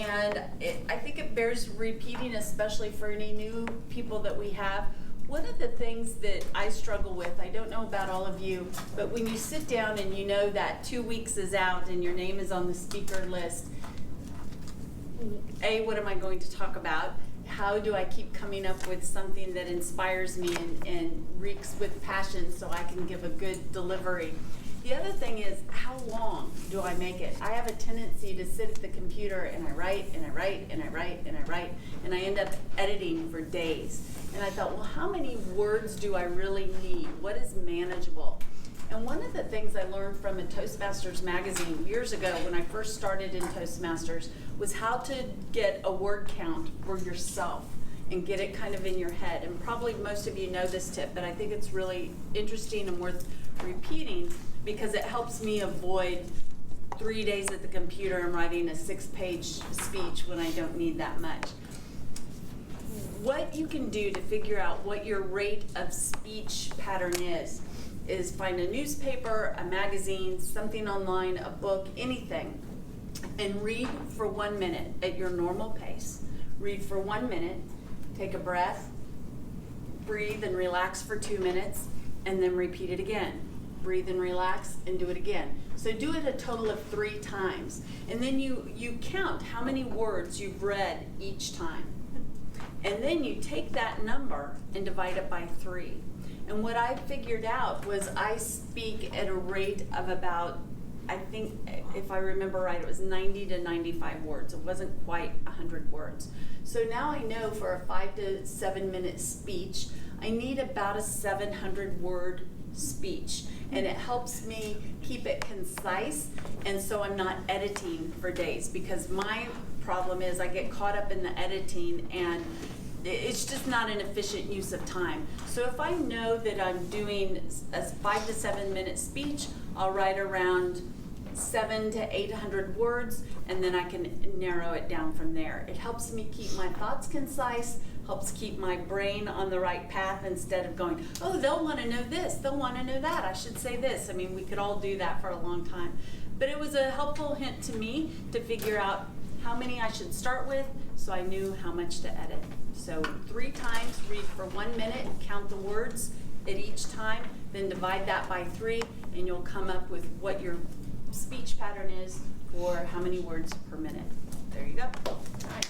And I think it bears repeating, especially for any new people that we have. One of the things that I struggle with, I don't know about all of you, but when you sit down and you know that 2 weeks is out and your name is on the speaker list, A, what am I going to talk about? How do I keep coming up with something that inspires me and reeks with passion so I can give a good delivery? The other thing is, how long do I make it? I have a tendency to sit at the computer and I write and I write and I write and I write, and I end up editing for days. And I thought, well, how many words do I really need? What is manageable? And one of the things I learned from a Toastmasters magazine years ago when I first started in Toastmasters was how to get a word count for yourself and get it kind of in your head. And probably most of you know this tip, but I think it's really interesting and worth repeating because it helps me avoid 3 days at the computer and writing a 6-page speech when I don't need that much. What you can do to figure out what your rate of speech pattern is find a newspaper, a magazine, something online, a book, anything, and read for 1 minute at your normal pace. Read for 1 minute, take a breath, breathe and relax for 2 minutes, and then repeat it again. Breathe and relax and do it again. So do it a total of 3 times. And then you count how many words you've read each time. And then you take that number and divide it by 3. And what I figured out was I speak at a rate of about, I think, if I remember right, it was 90 to 95 words. It wasn't quite 100 words. So now I know for a 5 to 7 minute speech, I need about a 700 word speech. And it helps me keep it concise, and so I'm not editing for days, because my problem is I get caught up in the editing and it's just not an efficient use of time. So if I know that I'm doing a 5 to 7 minute speech, I'll write around 700 to 800 words, and then I can narrow it down from there. It helps me keep my thoughts concise, helps keep my brain on the right path instead of going, oh, they'll want to know this, they'll want to know that, I should say this. I mean, we could all do that for a long time. But it was a helpful hint to me to figure out how many I should start with so I knew how much to edit. So 3 times, read for 1 minute, count the words at each time, then divide that by 3, and you'll come up with what your speech pattern is for how many words per minute. There you go. All right.